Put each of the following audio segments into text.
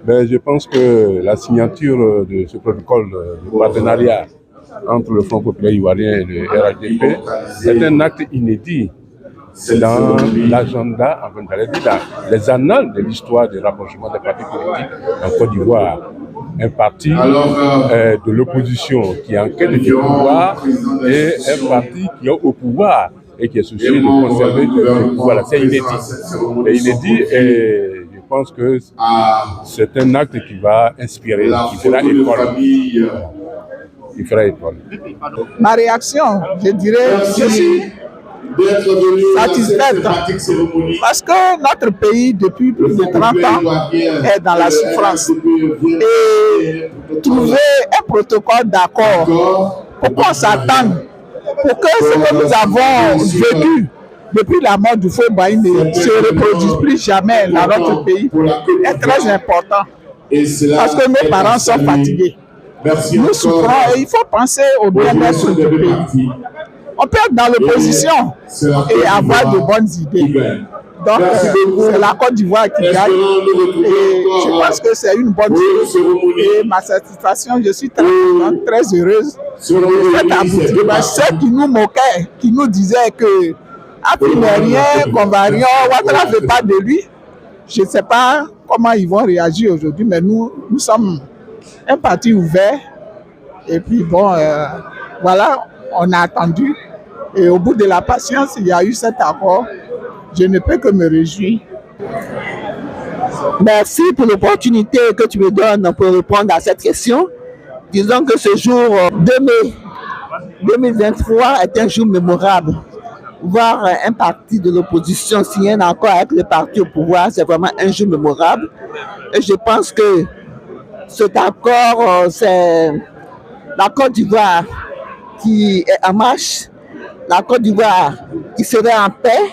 Ben, je pense que la signature de ce protocole de partenariat entre le Front populaire ivoirien et le RHDP est un acte inédit dans l'agenda, enfin, dans les annales de l'histoire du rapprochement des partis politiques en Côte d'Ivoire. Un parti de l'opposition qui est en quête du pouvoir et un parti qui est au pouvoir et qui est soucieux de conserver le pouvoir. C'est inédit. C'est inédit et je pense que c'est un acte qui va inspirer, qui fera école. Il fera école. Ma réaction, je dirais, je suis satisfaite parce que notre pays, depuis plus de 30 ans, est dans la souffrance. Et trouver un protocole d'accord pour qu'on s'attende, pour que ce que nous avons vécu depuis la mort du feu Baï ne se reproduise plus jamais dans notre pays est très important. Parce que nos parents sont fatigués. Nous souffrons et il faut penser au bien-être du pays. On peut être dans l'opposition et avoir de bonnes idées. Donc, c'est la Côte d'Ivoire qui gagne. Et je pense que c'est une bonne chose. Et ma satisfaction, je suis très contente, très heureuse de cet aboutissement. Ceux qui nous moquaient, qui nous disaient que Afrique n'est rien, qu'on va rien, Ouattara ne veut pas de lui. Je ne sais pas comment ils vont réagir aujourd'hui, mais nous sommes un parti ouvert. Et puis bon, voilà, on a attendu. Et au bout de la patience, il y a eu cet accord. Je ne peux que me réjouir. Merci pour l'opportunité que tu me donnes pour répondre à cette question. Disons que ce jour 2 mai 2023 est un jour mémorable. Voir un parti de l'opposition signer un accord avec le parti au pouvoir, c'est vraiment un jour mémorable. Et je pense que cet accord, c'est la Côte d'Ivoire qui est en marche, la Côte d'Ivoire qui serait en paix,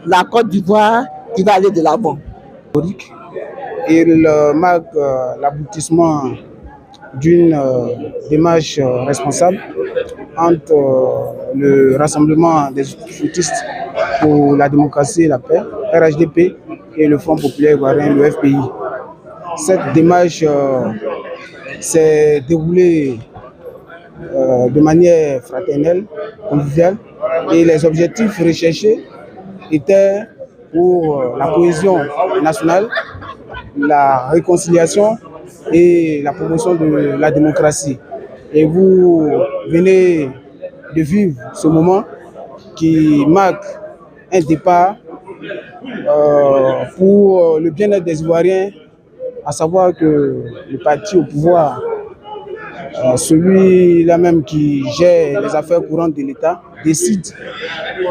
la Côte d'Ivoire qui va aller de l'avant. Il marque l'aboutissement d'une démarche responsable entre le Rassemblement des fruitistes pour la démocratie et la paix, RHDP, et le Front populaire ivoirien, le FPI. Cette démarche s'est déroulée de manière fraternelle, conviviale, et les objectifs recherchés étaient pour la cohésion nationale, la réconciliation et la promotion de la démocratie. Et vous venez de vivre ce moment qui marque un départ pour le bien-être des Ivoiriens, à savoir que le parti au pouvoir, celui-là même qui gère les affaires courantes de l'État, décide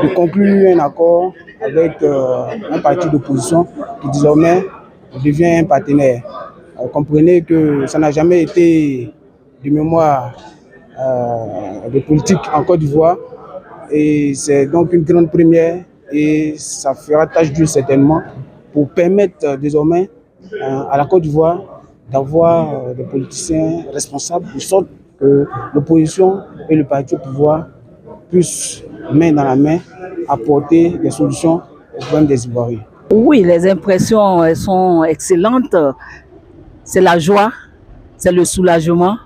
de conclure un accord avec un parti d'opposition qui désormais devient un partenaire. Comprenez que ça n'a jamais été de mémoire de politique en Côte d'Ivoire et c'est donc une grande première et ça fera tâche d'huile certainement pour permettre désormais à la Côte d'Ivoire d'avoir des politiciens responsables de sorte que l'opposition et le parti au pouvoir puissent, main dans la main, apporter des solutions aux problèmes des Ivoiriens. Oui, les impressions elles sont excellentes. C'est la joie, c'est le soulagement.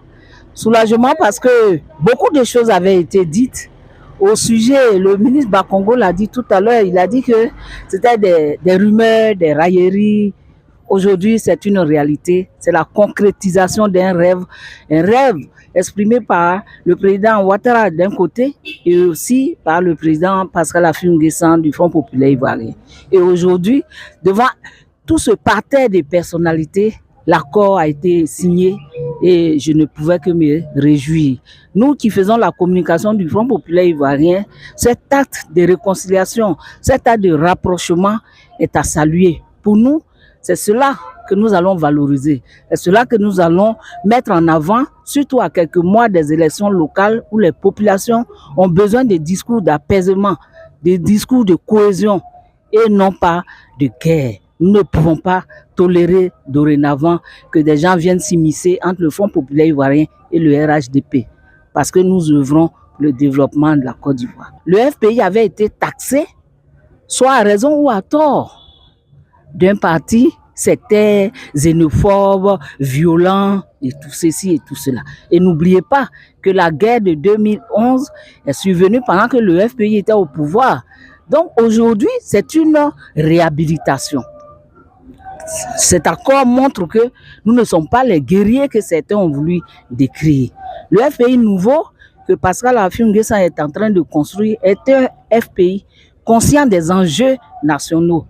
Soulagement parce que beaucoup de choses avaient été dites au sujet. Le ministre Bakongo l'a dit tout à l'heure, il a dit que c'était des rumeurs, des railleries. Aujourd'hui, c'est une réalité, c'est la concrétisation d'un rêve, un rêve exprimé par le président Ouattara d'un côté et aussi par le président Pascal Affi N'Guessan du Front populaire ivoirien. Et aujourd'hui, devant tout ce parterre de personnalités, l'accord a été signé et je ne pouvais que me réjouir. Nous qui faisons la communication du Front populaire ivoirien, cet acte de réconciliation, cet acte de rapprochement est à saluer. Pour nous, c'est cela que nous allons valoriser. C'est cela que nous allons mettre en avant, surtout à quelques mois des élections locales où les populations ont besoin de discours d'apaisement, de discours de cohésion et non pas de guerre. Nous ne pouvons pas tolérer dorénavant que des gens viennent s'immiscer entre le Front populaire ivoirien et le RHDP parce que nous œuvrons pour le développement de la Côte d'Ivoire. Le FPI avait été taxé, soit à raison ou à tort, d'un parti sectaire, xénophobe, violent, et tout ceci et tout cela. Et n'oubliez pas que la guerre de 2011 est survenue pendant que le FPI était au pouvoir. Donc aujourd'hui, c'est une réhabilitation. Cet accord montre que nous ne sommes pas les guerriers que certains ont voulu décrire. Le FPI nouveau que Pascal Affi N'Guessan est en train de construire est un FPI conscient des enjeux nationaux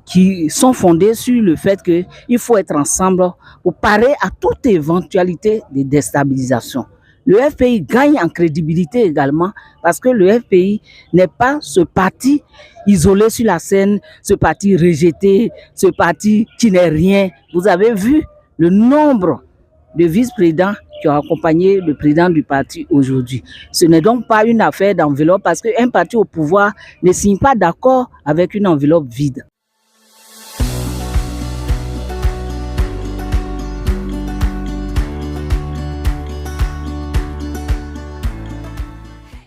qui sont fondés sur le fait qu'il faut être ensemble pour parer à toute éventualité de déstabilisation. Le FPI gagne en crédibilité également parce que le FPI n'est pas ce parti isolé sur la scène, ce parti rejeté, ce parti qui n'est rien. Vous avez vu le nombre de vice-présidents qui ont accompagné le président du parti aujourd'hui. Ce n'est donc pas une affaire d'enveloppe parce qu'un parti au pouvoir ne signe pas d'accord avec une enveloppe vide.